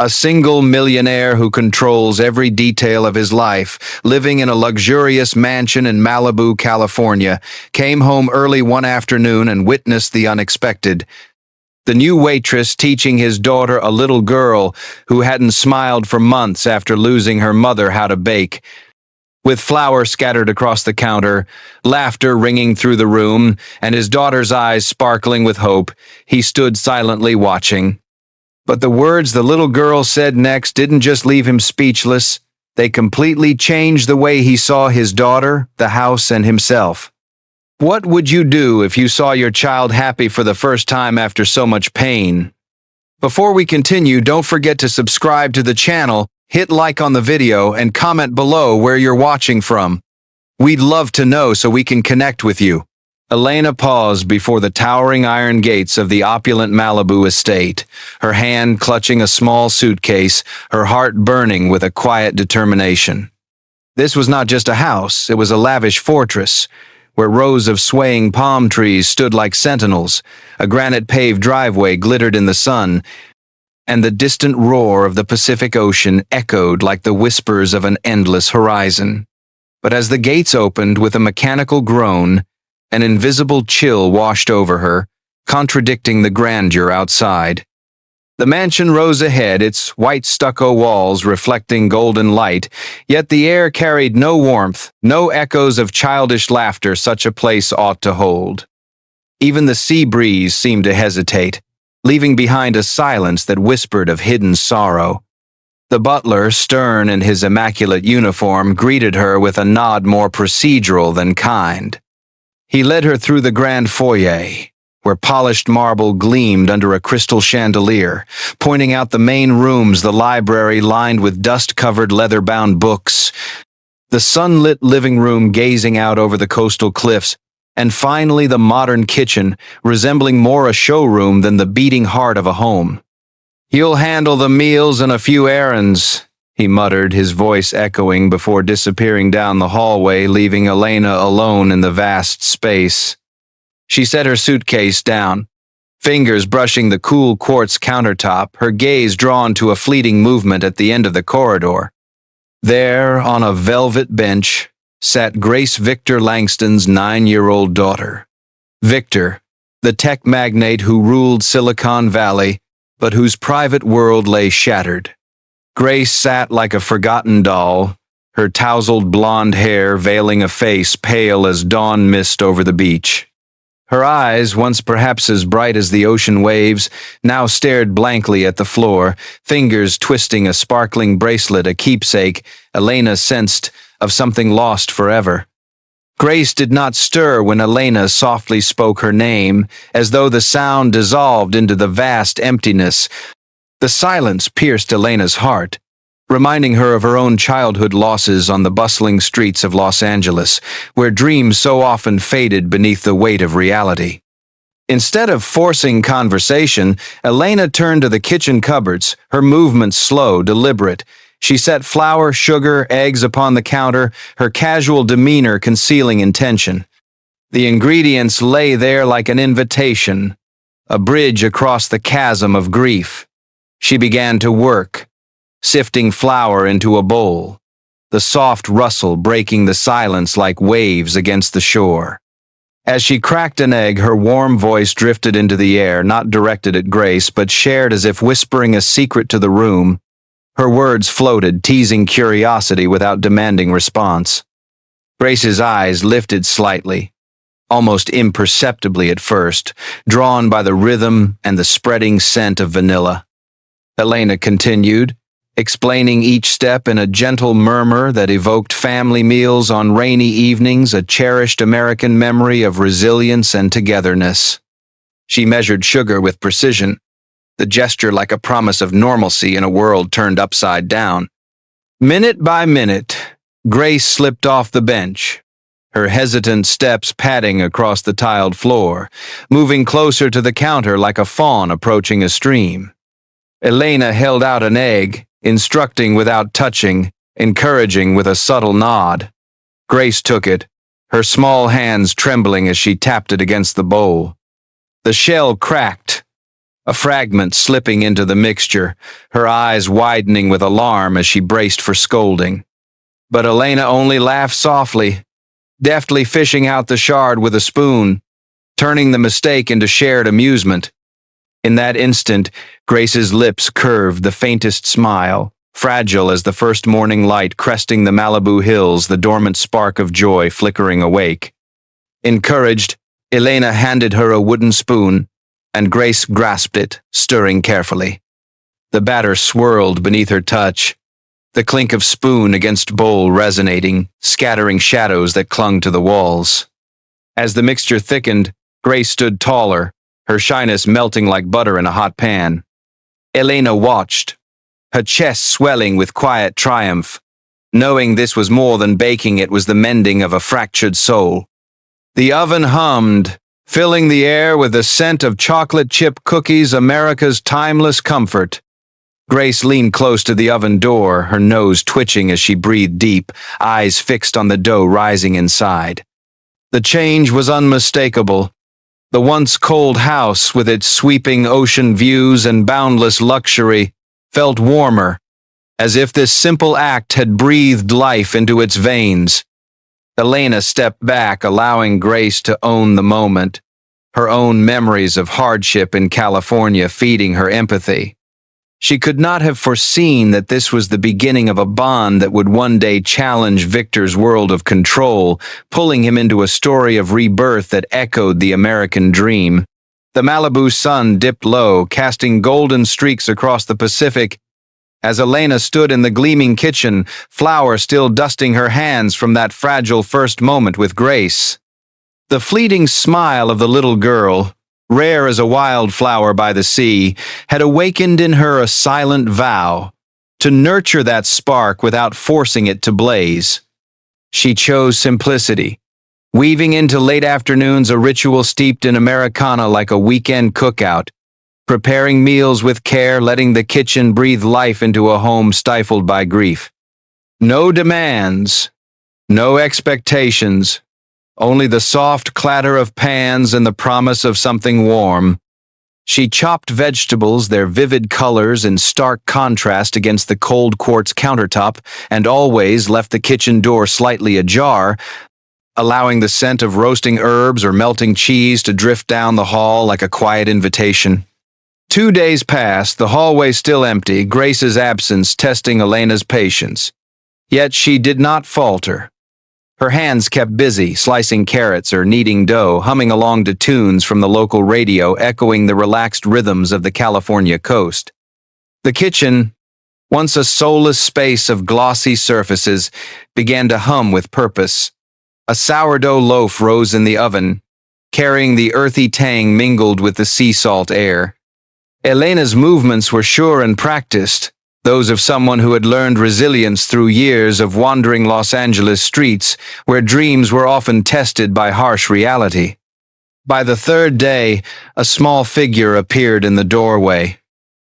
A single millionaire who controls every detail of his life, living in a luxurious mansion in Malibu, California, came home early one afternoon and witnessed the unexpected. The new waitress teaching his daughter, a little girl who hadn't smiled for months after losing her mother, how to bake. With flour scattered across the counter, laughter ringing through the room, and his daughter's eyes sparkling with hope, he stood silently watching. But the words the little girl said next didn't just leave him speechless. They completely changed the way he saw his daughter, the house, and himself. What would you do if you saw your child happy for the first time after so much pain? Before we continue, don't forget to subscribe to the channel, hit like on the video, and comment below where you're watching from. We'd love to know so we can connect with you. Elena paused before the towering iron gates of the opulent Malibu estate, her hand clutching a small suitcase, her heart burning with a quiet determination. This was not just a house, it was a lavish fortress, where rows of swaying palm trees stood like sentinels, a granite-paved driveway glittered in the sun, and the distant roar of the Pacific Ocean echoed like the whispers of an endless horizon. But as the gates opened with a mechanical groan, an invisible chill washed over her, contradicting the grandeur outside. The mansion rose ahead, its white stucco walls reflecting golden light, yet the air carried no warmth, no echoes of childish laughter such a place ought to hold. Even the sea breeze seemed to hesitate, leaving behind a silence that whispered of hidden sorrow. The butler, stern in his immaculate uniform, greeted her with a nod more procedural than kind. He led her through the grand foyer, where polished marble gleamed under a crystal chandelier, pointing out the main rooms, the library lined with dust-covered leather-bound books, the sunlit living room gazing out over the coastal cliffs, and finally the modern kitchen, resembling more a showroom than the beating heart of a home. "You'll handle the meals and a few errands," he muttered, his voice echoing before disappearing down the hallway, leaving Elena alone in the vast space. She set her suitcase down, fingers brushing the cool quartz countertop, her gaze drawn to a fleeting movement at the end of the corridor. There, on a velvet bench, sat Grace Victor Langston's 9-year-old daughter. Victor, the tech magnate who ruled Silicon Valley, but whose private world lay shattered. Grace sat like a forgotten doll, her tousled blonde hair veiling a face pale as dawn mist over the beach. Her eyes, once perhaps as bright as the ocean waves, now stared blankly at the floor, fingers twisting a sparkling bracelet, a keepsake Elena sensed of something lost forever. Grace did not stir when Elena softly spoke her name, as though the sound dissolved into the vast emptiness. The silence pierced Elena's heart, reminding her of her own childhood losses on the bustling streets of Los Angeles, where dreams so often faded beneath the weight of reality. Instead of forcing conversation, Elena turned to the kitchen cupboards, her movements slow, deliberate. She set flour, sugar, eggs upon the counter, her casual demeanor concealing intention. The ingredients lay there like an invitation, a bridge across the chasm of grief. She began to work, sifting flour into a bowl, the soft rustle breaking the silence like waves against the shore. As she cracked an egg, her warm voice drifted into the air, not directed at Grace, but shared as if whispering a secret to the room. Her words floated, teasing curiosity without demanding response. Grace's eyes lifted slightly, almost imperceptibly at first, drawn by the rhythm and the spreading scent of vanilla. Elena continued, explaining each step in a gentle murmur that evoked family meals on rainy evenings, a cherished American memory of resilience and togetherness. She measured sugar with precision, the gesture like a promise of normalcy in a world turned upside down. Minute by minute, Grace slipped off the bench, her hesitant steps padding across the tiled floor, moving closer to the counter like a fawn approaching a stream. Elena held out an egg, instructing without touching, encouraging with a subtle nod. Grace took it, her small hands trembling as she tapped it against the bowl. The shell cracked. a fragment slipping into the mixture, her eyes widening with alarm as she braced for scolding. But Elena only laughed softly, deftly fishing out the shard with a spoon, turning the mistake into shared amusement. In that instant, Grace's lips curved the faintest smile, fragile as the first morning light cresting the Malibu hills, the dormant spark of joy flickering awake. Encouraged, Elena handed her a wooden spoon, and Grace grasped it, stirring carefully. The batter swirled beneath her touch, the clink of spoon against bowl resonating, scattering shadows that clung to the walls. As the mixture thickened, Grace stood taller, her shyness melting like butter in a hot pan. Elena watched, her chest swelling with quiet triumph, knowing this was more than baking, it was the mending of a fractured soul. The oven hummed, filling the air with the scent of chocolate chip cookies, America's timeless comfort. Grace leaned close to the oven door, her nose twitching as she breathed deep, eyes fixed on the dough rising inside. The change was unmistakable. The once cold house, with its sweeping ocean views and boundless luxury, felt warmer, as if this simple act had breathed life into its veins. Elena stepped back, allowing Grace to own the moment, her own memories of hardship in California feeding her empathy. She could not have foreseen that this was the beginning of a bond that would one day challenge Victor's world of control, pulling him into a story of rebirth that echoed the American dream. The Malibu sun dipped low, casting golden streaks across the Pacific. As Elena stood in the gleaming kitchen, flour still dusting her hands from that fragile first moment with Grace. The fleeting smile of the little girl, rare as a wildflower by the sea, had awakened in her a silent vow to nurture that spark without forcing it to blaze. She chose simplicity, weaving into late afternoons a ritual steeped in Americana like a weekend cookout, preparing meals with care, letting the kitchen breathe life into a home stifled by grief. No demands, no expectations, only the soft clatter of pans and the promise of something warm. She chopped vegetables, their vivid colors in stark contrast against the cold quartz countertop, and always left the kitchen door slightly ajar, allowing the scent of roasting herbs or melting cheese to drift down the hall like a quiet invitation. 2 days passed, the hallway still empty, Grace's absence testing Elena's patience. Yet she did not falter. Her hands kept busy, slicing carrots or kneading dough, humming along to tunes from the local radio, echoing the relaxed rhythms of the California coast. The kitchen, once a soulless space of glossy surfaces, began to hum with purpose. A sourdough loaf rose in the oven, carrying the earthy tang mingled with the sea salt air. Elena's movements were sure and practiced, those of someone who had learned resilience through years of wandering Los Angeles streets, where dreams were often tested by harsh reality. By the third day, a small figure appeared in the doorway.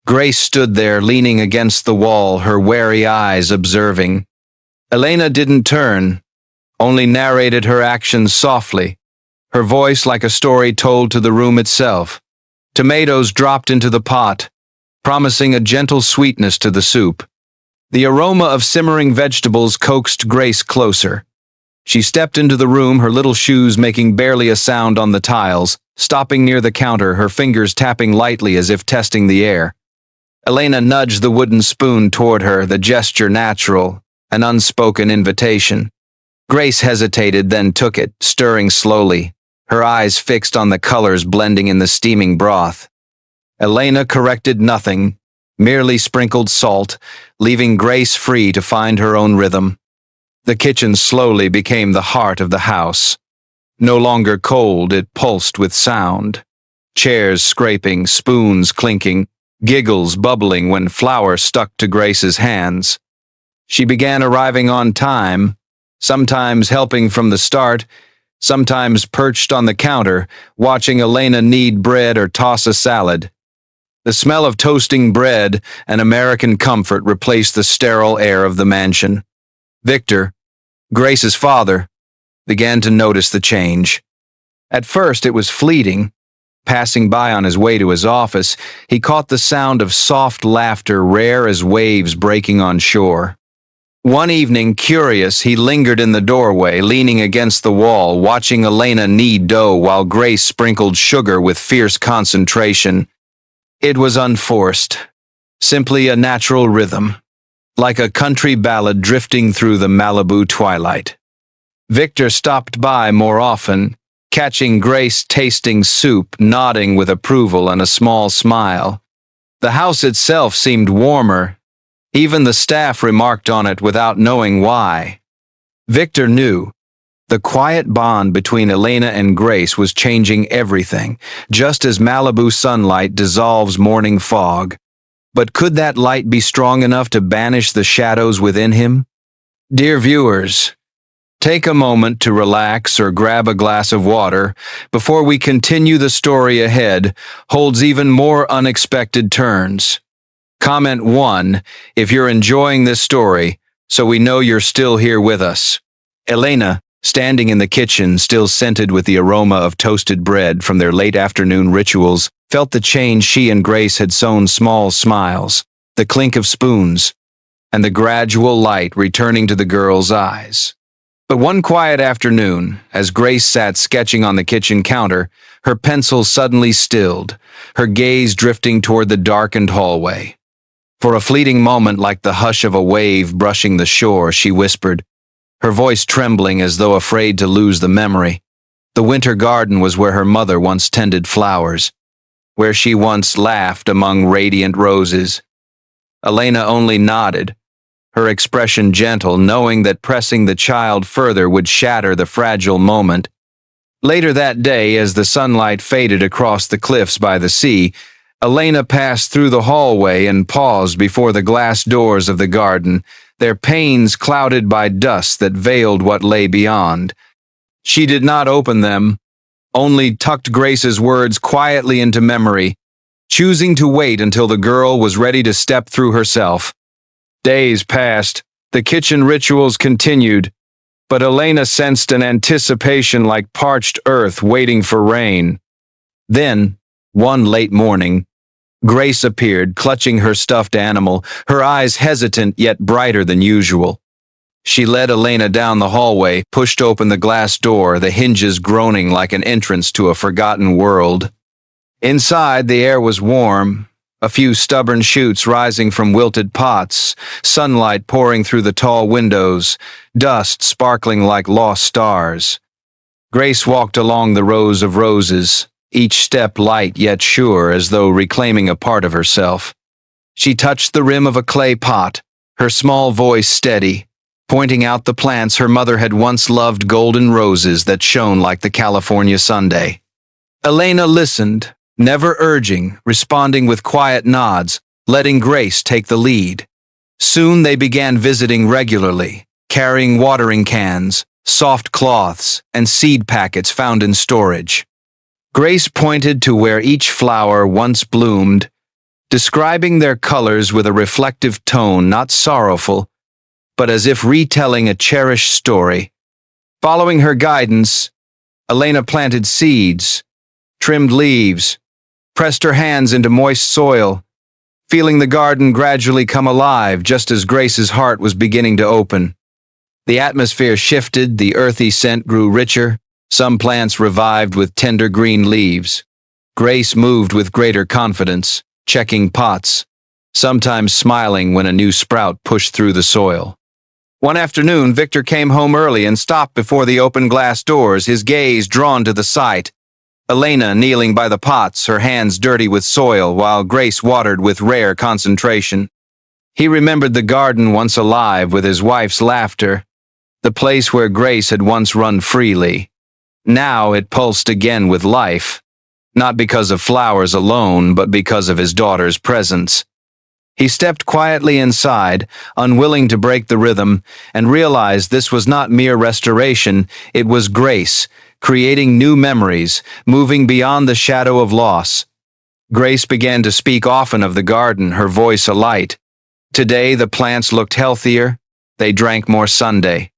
Grace stood there, leaning against the wall, her wary eyes observing. Elena didn't turn, only narrated her actions softly, her voice like a story told to the room itself. Tomatoes dropped into the pot, promising a gentle sweetness to the soup. The aroma of simmering vegetables coaxed Grace closer. She stepped into the room, her little shoes making barely a sound on the tiles, stopping near the counter, her fingers tapping lightly as if testing the air. Elena nudged the wooden spoon toward her, the gesture natural, an unspoken invitation. Grace hesitated, then took it, stirring slowly, her eyes fixed on the colors blending in the steaming broth. Elena corrected nothing, merely sprinkled salt, leaving Grace free to find her own rhythm. The kitchen slowly became the heart of the house. No longer cold, it pulsed with sound. Chairs scraping, spoons clinking, giggles bubbling when flour stuck to Grace's hands. She began arriving on time, sometimes helping from the start, sometimes perched on the counter, watching Elena knead bread or toss a salad. The smell of toasting bread and American comfort replaced the sterile air of the mansion. Victor, Grace's father, began to notice the change. At first it was fleeting, Passing by on his way to his office, he caught the sound of soft laughter rare as waves breaking on shore. One evening, curious, he lingered in the doorway, leaning against the wall, watching Elena knead dough while Grace sprinkled sugar with fierce concentration. It was unforced, simply a natural rhythm, like a country ballad drifting through the Malibu twilight. Victor stopped by more often, catching Grace tasting soup, nodding with approval and a small smile. The house itself seemed warmer. Even the staff remarked on it without knowing why. Victor knew. The quiet bond between Elena and Grace was changing everything, just as Malibu sunlight dissolves morning fog. But could that light be strong enough to banish the shadows within him? Dear viewers, take a moment to relax or grab a glass of water before we continue. The story ahead holds even more unexpected turns. Comment 1 if you're enjoying this story, so we know you're still here with us. Elena, standing in the kitchen, still scented with the aroma of toasted bread from their late afternoon rituals, felt the change. She and Grace had sown small smiles, the clink of spoons, and the gradual light returning to the girl's eyes. But one quiet afternoon, as Grace sat sketching on the kitchen counter, her pencil suddenly stilled, her gaze drifting toward the darkened hallway. For a fleeting moment, like the hush of a wave brushing the shore, she whispered, her voice trembling as though afraid to lose the memory. The winter garden was where her mother once tended flowers, where she once laughed among radiant roses. Elena only nodded, her expression gentle, knowing that pressing the child further would shatter the fragile moment. Later that day, as the sunlight faded across the cliffs by the sea, Elena passed through the hallway and paused before the glass doors of the garden, their panes clouded by dust that veiled what lay beyond. She did not open them, only tucked Grace's words quietly into memory, choosing to wait until the girl was ready to step through herself. Days passed, the kitchen rituals continued, but Elena sensed an anticipation like parched earth waiting for rain. Then, one late morning, Grace appeared, clutching her stuffed animal, her eyes hesitant yet brighter than usual. She led Elena down the hallway, pushed open the glass door, the hinges groaning like an entrance to a forgotten world. Inside, the air was warm, a few stubborn shoots rising from wilted pots, sunlight pouring through the tall windows, dust sparkling like lost stars. Grace walked along the rows of roses, each step light yet sure, as though reclaiming a part of herself. She touched the rim of a clay pot, her small voice steady, pointing out the plants her mother had once loved, golden roses that shone like the California Sunday. Elena listened, never urging, responding with quiet nods, letting Grace take the lead. Soon they began visiting regularly, carrying watering cans, soft cloths, and seed packets found in storage. Grace pointed to where each flower once bloomed, describing their colors with a reflective tone, not sorrowful, but as if retelling a cherished story. Following her guidance, Elena planted seeds, trimmed leaves, pressed her hands into moist soil, feeling the garden gradually come alive just as Grace's heart was beginning to open. The atmosphere shifted, the earthy scent grew richer, some plants revived with tender green leaves. Grace moved with greater confidence, checking pots, sometimes smiling when a new sprout pushed through the soil. One afternoon, Victor came home early and stopped before the open glass doors, his gaze drawn to the sight. Elena kneeling by the pots, her hands dirty with soil, while Grace watered with rare concentration. He remembered the garden once alive with his wife's laughter, the place where Grace had once run freely. Now it pulsed again with life, not because of flowers alone, but because of his daughter's presence. He stepped quietly inside, unwilling to break the rhythm, and realized this was not mere restoration, it was Grace, creating new memories, moving beyond the shadow of loss. Grace began to speak often of the garden, her voice alight. Today the plants looked healthier, they drank more Sunday.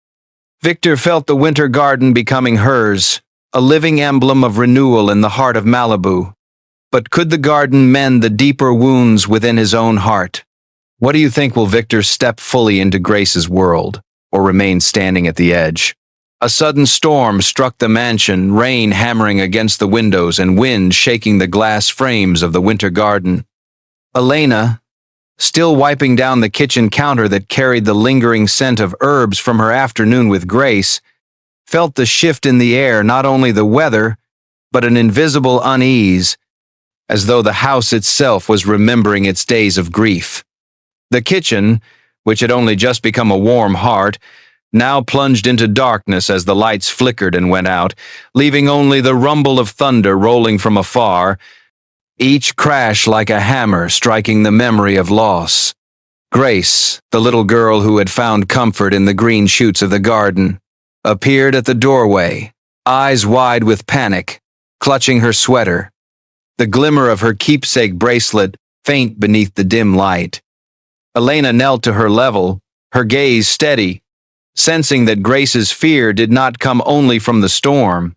Victor felt the winter garden becoming hers, a living emblem of renewal in the heart of Malibu. But could the garden mend the deeper wounds within his own heart? What do you think? Will Victor step fully into Grace's world, or remain standing at the edge? A sudden storm struck the mansion, rain hammering against the windows and wind shaking the glass frames of the winter garden. Elena, still wiping down the kitchen counter that carried the lingering scent of herbs from her afternoon with Grace, felt the shift in the air, not only the weather, but an invisible unease, as though the house itself was remembering its days of grief. The kitchen, which had only just become a warm heart, now plunged into darkness as the lights flickered and went out, leaving only the rumble of thunder rolling from afar, each crash like a hammer striking the memory of loss. Grace, the little girl who had found comfort in the green shoots of the garden, appeared at the doorway, eyes wide with panic, clutching her sweater, the glimmer of her keepsake bracelet faint beneath the dim light. Elena knelt to her level, her gaze steady, sensing that Grace's fear did not come only from the storm.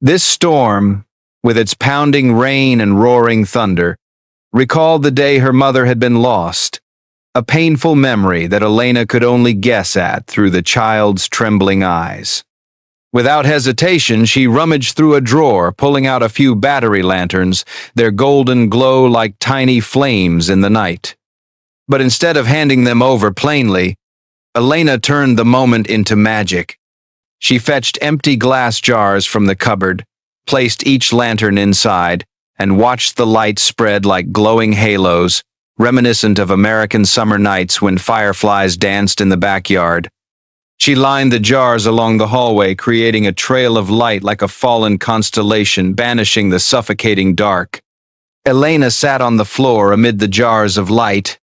This storm, with its pounding rain and roaring thunder, recalled the day her mother had been lost, a painful memory that Elena could only guess at through the child's trembling eyes. Without hesitation, she rummaged through a drawer, pulling out a few battery lanterns, their golden glow like tiny flames in the night. But instead of handing them over plainly, Elena turned the moment into magic. She fetched empty glass jars from the cupboard, placed each lantern inside, and watched the light spread like glowing halos, reminiscent of American summer nights when fireflies danced in the backyard. She lined the jars along the hallway, creating a trail of light like a fallen constellation, banishing the suffocating dark. Elena sat on the floor amid the jars of light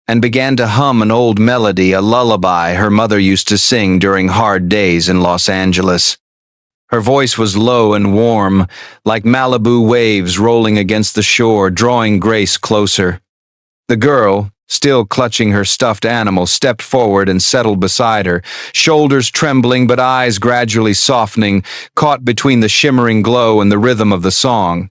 and began to hum an old melody, a lullaby her mother used to sing during hard days in Los Angeles. Her voice was low and warm, like Malibu waves rolling against the shore, drawing Grace closer. The girl, still clutching her stuffed animal, stepped forward and settled beside her, shoulders trembling but eyes gradually softening, caught between the shimmering glow and the rhythm of the song.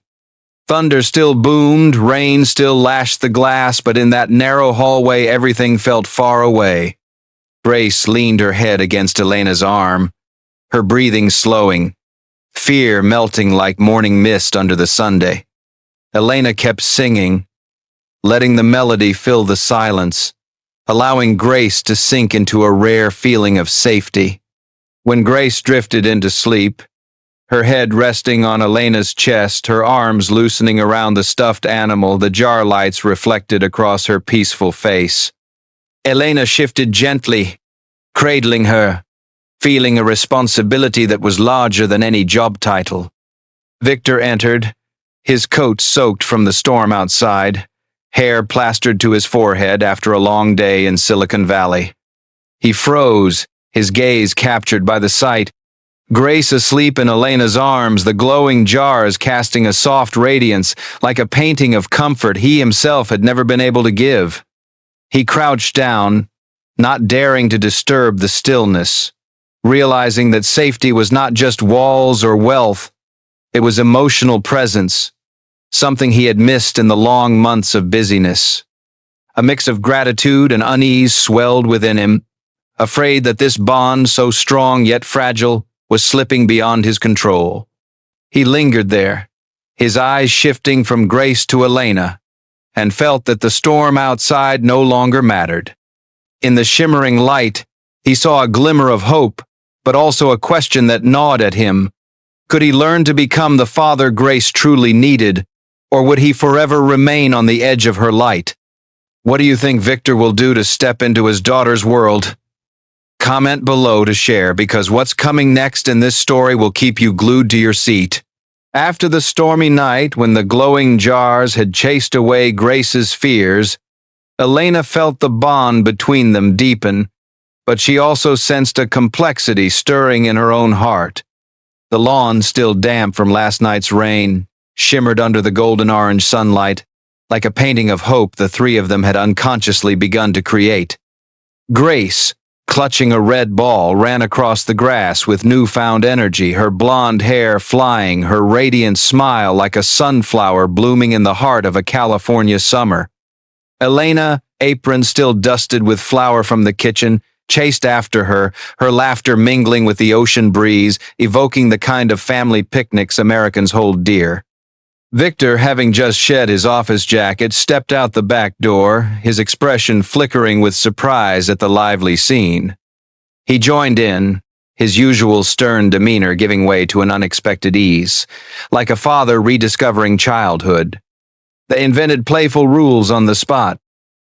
Thunder still boomed, rain still lashed the glass, but in that narrow hallway everything felt far away. Grace leaned her head against Elena's arm, her breathing slowing, fear melting like morning mist under the Sunday. Elena kept singing, letting the melody fill the silence, allowing Grace to sink into a rare feeling of safety. When Grace drifted into sleep, her head resting on Elena's chest, her arms loosening around the stuffed animal, the jar lights reflected across her peaceful face. Elena shifted gently, cradling her, feeling a responsibility that was larger than any job title. Victor entered, his coat soaked from the storm outside, hair plastered to his forehead after a long day in Silicon Valley. He froze, his gaze captured by the sight. Grace asleep in Elena's arms, the glowing jars casting a soft radiance like a painting of comfort he himself had never been able to give. He crouched down, not daring to disturb the stillness, realizing that safety was not just walls or wealth, it was emotional presence, something he had missed in the long months of busyness. A mix of gratitude and unease swelled within him, afraid that this bond, so strong yet fragile, was slipping beyond his control. He lingered there, his eyes shifting from Grace to Elena, and felt that the storm outside no longer mattered. In the shimmering light, he saw a glimmer of hope, but also a question that gnawed at him. Could he learn to become the father Grace truly needed, or would he forever remain on the edge of her light? What do you think Victor will do to step into his daughter's world? Comment below to share, because what's coming next in this story will keep you glued to your seat. After the stormy night, when the glowing jars had chased away Grace's fears, Elena felt the bond between them deepen, but she also sensed a complexity stirring in her own heart. The lawn, still damp from last night's rain, shimmered under the golden-orange sunlight, like a painting of hope the three of them had unconsciously begun to create. Grace, clutching a red ball, ran across the grass with newfound energy, her blonde hair flying, her radiant smile like a sunflower blooming in the heart of a California summer. Elena, apron still dusted with flour from the kitchen, chased after her, her laughter mingling with the ocean breeze, evoking the kind of family picnics Americans hold dear. Victor, having just shed his office jacket, stepped out the back door, his expression flickering with surprise at the lively scene. He joined in, his usual stern demeanor giving way to an unexpected ease, like a father rediscovering childhood. They invented playful rules on the spot,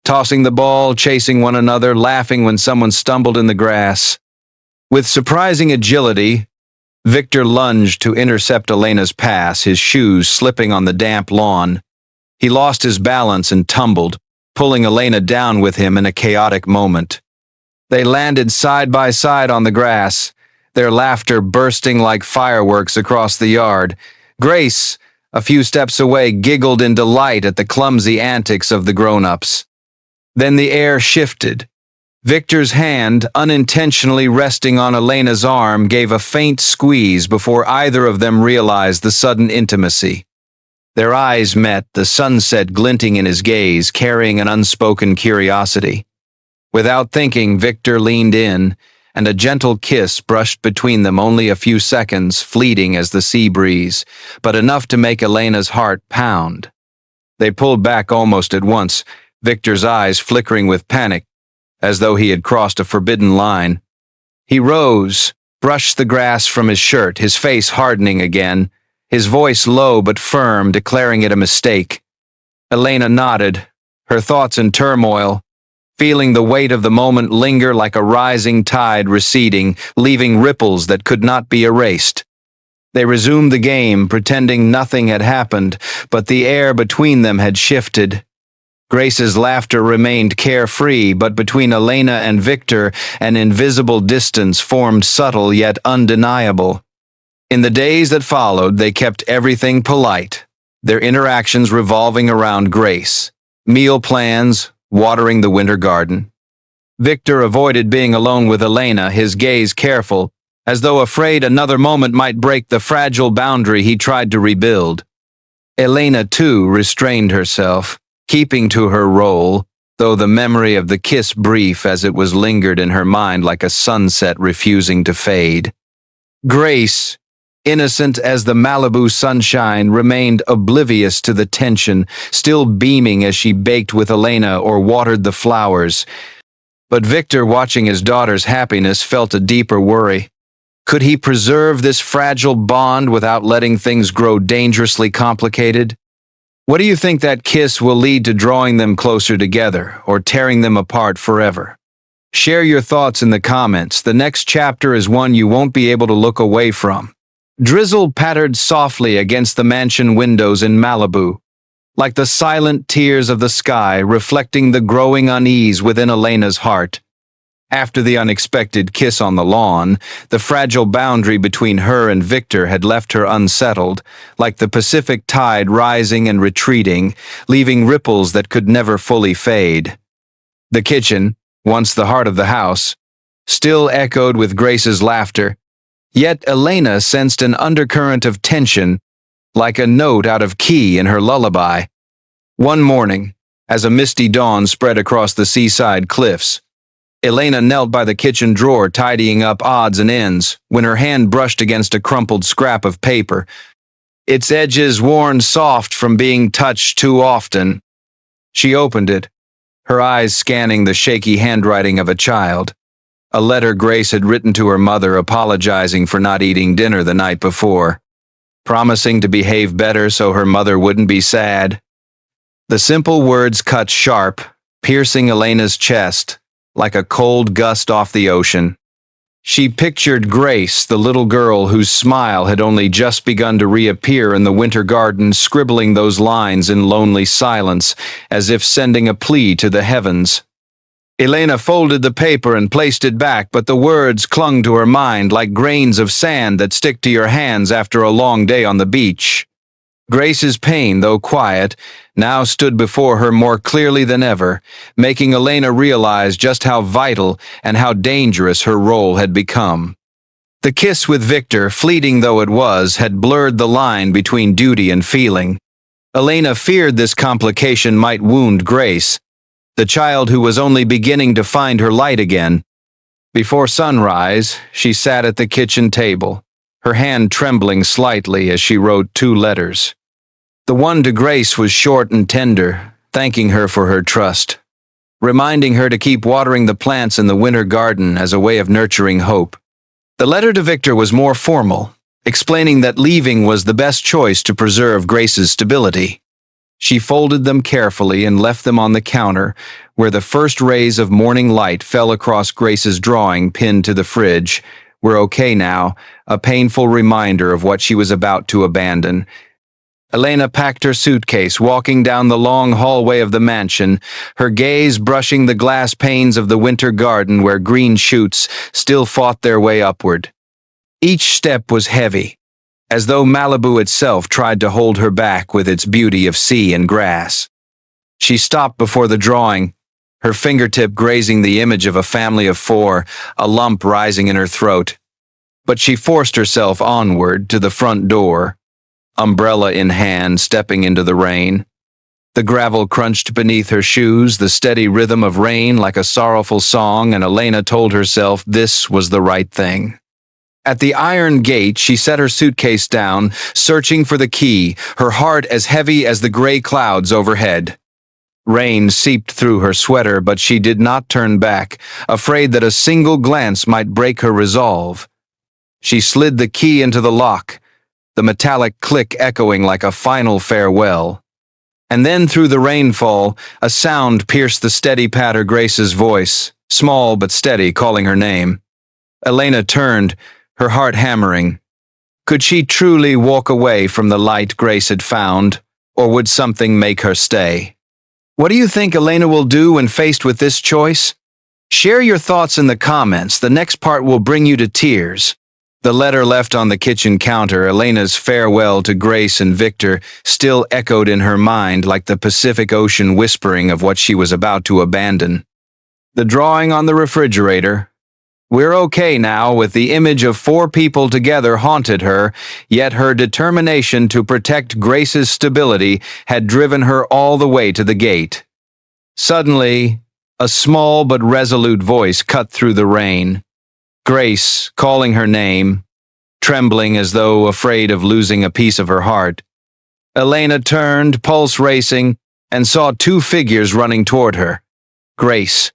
tossing the ball, chasing one another, laughing when someone stumbled in the grass. With surprising agility, Victor lunged to intercept Elena's pass, his shoes slipping on the damp lawn. He lost his balance and tumbled, pulling Elena down with him in a chaotic moment. They landed side by side on the grass, their laughter bursting like fireworks across the yard. Grace, a few steps away, giggled in delight at the clumsy antics of the grown-ups. Then the air shifted. Victor's hand, unintentionally resting on Elena's arm, gave a faint squeeze before either of them realized the sudden intimacy. Their eyes met, the sunset glinting in his gaze, carrying an unspoken curiosity. Without thinking, Victor leaned in, and a gentle kiss brushed between them, only a few seconds, fleeting as the sea breeze, but enough to make Elena's heart pound. They pulled back almost at once, Victor's eyes flickering with panic, as though he had crossed a forbidden line. He rose, brushed the grass from his shirt, his face hardening again, his voice low but firm, declaring it a mistake. Elena nodded, her thoughts in turmoil, feeling the weight of the moment linger like a rising tide receding, leaving ripples that could not be erased. They resumed the game, pretending nothing had happened, but the air between them had shifted. Grace's laughter remained carefree, but between Elena and Victor, an invisible distance formed, subtle yet undeniable. In the days that followed, they kept everything polite, their interactions revolving around Grace, meal plans, watering the winter garden. Victor avoided being alone with Elena, his gaze careful, as though afraid another moment might break the fragile boundary he tried to rebuild. Elena, too, restrained herself, keeping to her role, though the memory of the kiss brief as it was lingered in her mind like a sunset refusing to fade. Grace, innocent as the Malibu sunshine, remained oblivious to the tension, still beaming as she baked with Elena or watered the flowers. But Victor, watching his daughter's happiness, felt a deeper worry. Could he preserve this fragile bond without letting things grow dangerously complicated? What do you think that kiss will lead to, drawing them closer together or tearing them apart forever? Share your thoughts in the comments. The next chapter is one you won't be able to look away from. Drizzle pattered softly against the mansion windows in Malibu, like the silent tears of the sky reflecting the growing unease within Elena's heart. After the unexpected kiss on the lawn, the fragile boundary between her and Victor had left her unsettled, like the Pacific tide rising and retreating, leaving ripples that could never fully fade. The kitchen, once the heart of the house, still echoed with Grace's laughter, yet Elena sensed an undercurrent of tension, like a note out of key in her lullaby. One morning, as a misty dawn spread across the seaside cliffs, Elena knelt by the kitchen drawer tidying up odds and ends when her hand brushed against a crumpled scrap of paper, its edges worn soft from being touched too often. She opened it, her eyes scanning the shaky handwriting of a child. A letter Grace had written to her mother apologizing for not eating dinner the night before, promising to behave better so her mother wouldn't be sad. The simple words cut sharp, piercing Elena's chest, like a cold gust off the ocean. She pictured Grace, the little girl whose smile had only just begun to reappear in the winter garden, scribbling those lines in lonely silence, as if sending a plea to the heavens. Elena folded the paper and placed it back, but the words clung to her mind like grains of sand that stick to your hands after a long day on the beach. Grace's pain, though quiet, now stood before her more clearly than ever, making Elena realize just how vital and how dangerous her role had become. The kiss with Victor, fleeting though it was, had blurred the line between duty and feeling. Elena feared this complication might wound Grace, the child who was only beginning to find her light again. Before sunrise, she sat at the kitchen table, her hand trembling slightly as she wrote 2 letters. The one to Grace was short and tender, thanking her for her trust, reminding her to keep watering the plants in the winter garden as a way of nurturing hope. The letter to Victor was more formal, explaining that leaving was the best choice to preserve Grace's stability. She folded them carefully and left them on the counter, where the first rays of morning light fell across Grace's drawing pinned to the fridge. "We're okay now," a painful reminder of what she was about to abandon. Elena packed her suitcase, walking down the long hallway of the mansion, her gaze brushing the glass panes of the winter garden where green shoots still fought their way upward. Each step was heavy, as though Malibu itself tried to hold her back with its beauty of sea and grass. She stopped before the drawing, her fingertip grazing the image of a family of 4, a lump rising in her throat. But she forced herself onward to the front door, umbrella in hand, stepping into the rain. The gravel crunched beneath her shoes, the steady rhythm of rain like a sorrowful song, and Elena told herself this was the right thing. At the iron gate, she set her suitcase down, searching for the key, her heart as heavy as the gray clouds overhead. Rain seeped through her sweater, but she did not turn back, afraid that a single glance might break her resolve. She slid the key into the lock, the metallic click echoing like a final farewell. And then through the rainfall, a sound pierced the steady patter Grace's voice, small but steady, calling her name. Elena turned, her heart hammering. Could she truly walk away from the light Grace had found, or would something make her stay? What do you think Elena will do when faced with this choice? Share your thoughts in the comments. The next part will bring you to tears. The letter left on the kitchen counter, Elena's farewell to Grace and Victor, still echoed in her mind like the Pacific Ocean whispering of what she was about to abandon. The drawing on the refrigerator, "We're okay now," with the image of 4 people together haunted her, yet her determination to protect Grace's stability had driven her all the way to the gate. Suddenly, a small but resolute voice cut through the rain. Grace, calling her name, trembling as though afraid of losing a piece of her heart. Elena turned, pulse racing, and saw 2 figures running toward her. Grace,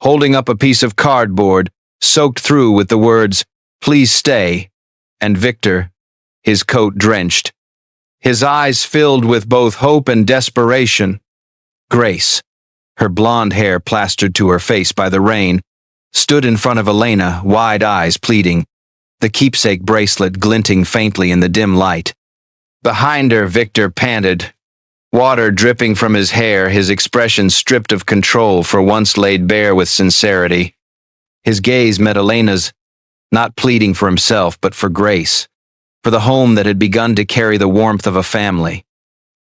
holding up a piece of cardboard, soaked through with the words, "Please stay," and Victor, his coat drenched, his eyes filled with both hope and desperation. Grace, her blonde hair plastered to her face by the rain, stood in front of Elena, wide eyes pleading, the keepsake bracelet glinting faintly in the dim light. Behind her, Victor panted, water dripping from his hair, his expression stripped of control for once laid bare with sincerity. His gaze met Elena's, not pleading for himself but for Grace, for the home that had begun to carry the warmth of a family.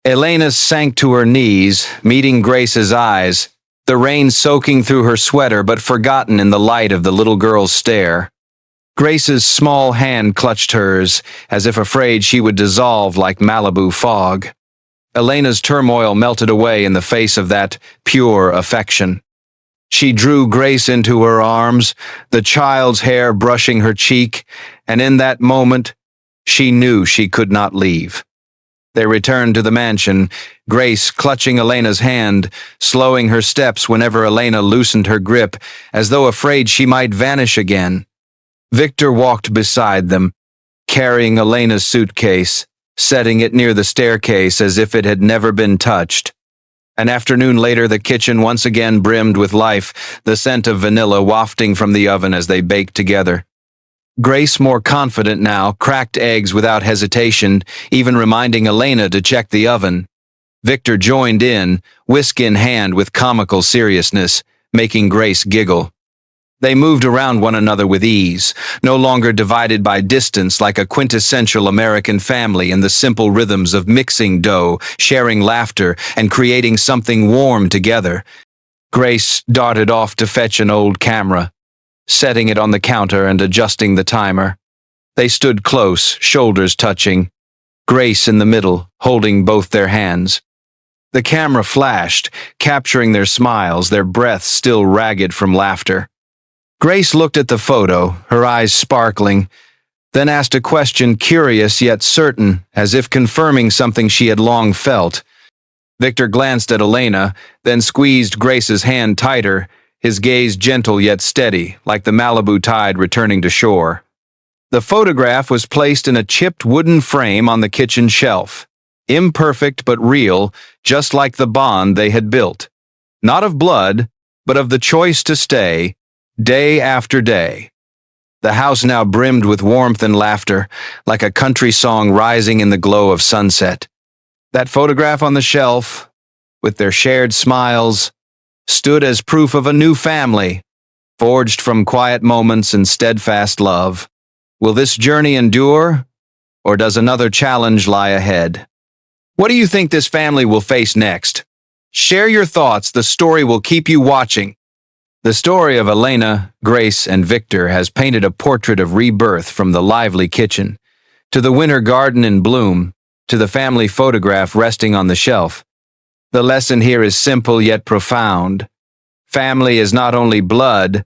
Elena sank to her knees, meeting Grace's eyes, the rain soaking through her sweater but forgotten in the light of the little girl's stare. Grace's small hand clutched hers, as if afraid she would dissolve like Malibu fog. Elena's turmoil melted away in the face of that pure affection. She drew Grace into her arms, the child's hair brushing her cheek, and in that moment, she knew she could not leave. They returned to the mansion, Grace clutching Elena's hand, slowing her steps whenever Elena loosened her grip, as though afraid she might vanish again. Victor walked beside them, carrying Elena's suitcase, setting it near the staircase as if it had never been touched. An afternoon later, the kitchen once again brimmed with life, the scent of vanilla wafting from the oven as they baked together. Grace, more confident now, cracked eggs without hesitation, even reminding Elena to check the oven. Victor joined in, whisk in hand with comical seriousness, making Grace giggle. They moved around one another with ease, no longer divided by distance like a quintessential American family in the simple rhythms of mixing dough, sharing laughter, and creating something warm together. Grace darted off to fetch an old camera, setting it on the counter and adjusting the timer. They stood close, shoulders touching, Grace in the middle, holding both their hands. The camera flashed, capturing their smiles, their breaths still ragged from laughter. Grace looked at the photo, her eyes sparkling, then asked a question curious yet certain, as if confirming something she had long felt. Victor glanced at Elena, then squeezed Grace's hand tighter, his gaze gentle yet steady, like the Malibu tide returning to shore. The photograph was placed in a chipped wooden frame on the kitchen shelf. Imperfect but real, just like the bond they had built. Not of blood, but of the choice to stay, day after day. The house now brimmed with warmth and laughter, like a country song rising in the glow of sunset. That photograph on the shelf, with their shared smiles, stood as proof of a new family, forged from quiet moments and steadfast love. Will this journey endure, or does another challenge lie ahead? What do you think this family will face next? Share your thoughts, the story will keep you watching. The story of Elena, Grace, and Victor has painted a portrait of rebirth from the lively kitchen, to the winter garden in bloom, to the family photograph resting on the shelf. The lesson here is simple yet profound. Family is not only blood,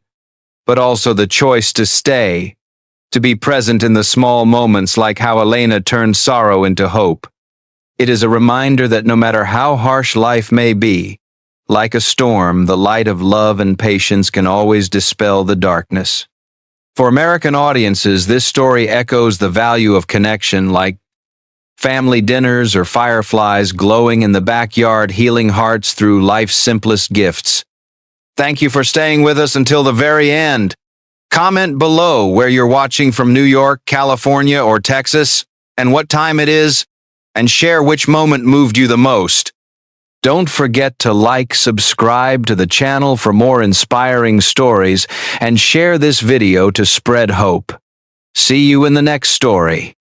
but also the choice to stay, to be present in the small moments like how Elena turned sorrow into hope. It is a reminder that no matter how harsh life may be, like a storm, the light of love and patience can always dispel the darkness. For American audiences, this story echoes the value of connection, like family dinners or fireflies glowing in the backyard, healing hearts through life's simplest gifts. Thank you for staying with us until the very end. Comment below where you're watching from: New York, California, or Texas, and what time it is, and share which moment moved you the most. Don't forget to like, subscribe to the channel for more inspiring stories, and share this video to spread hope. See you in the next story.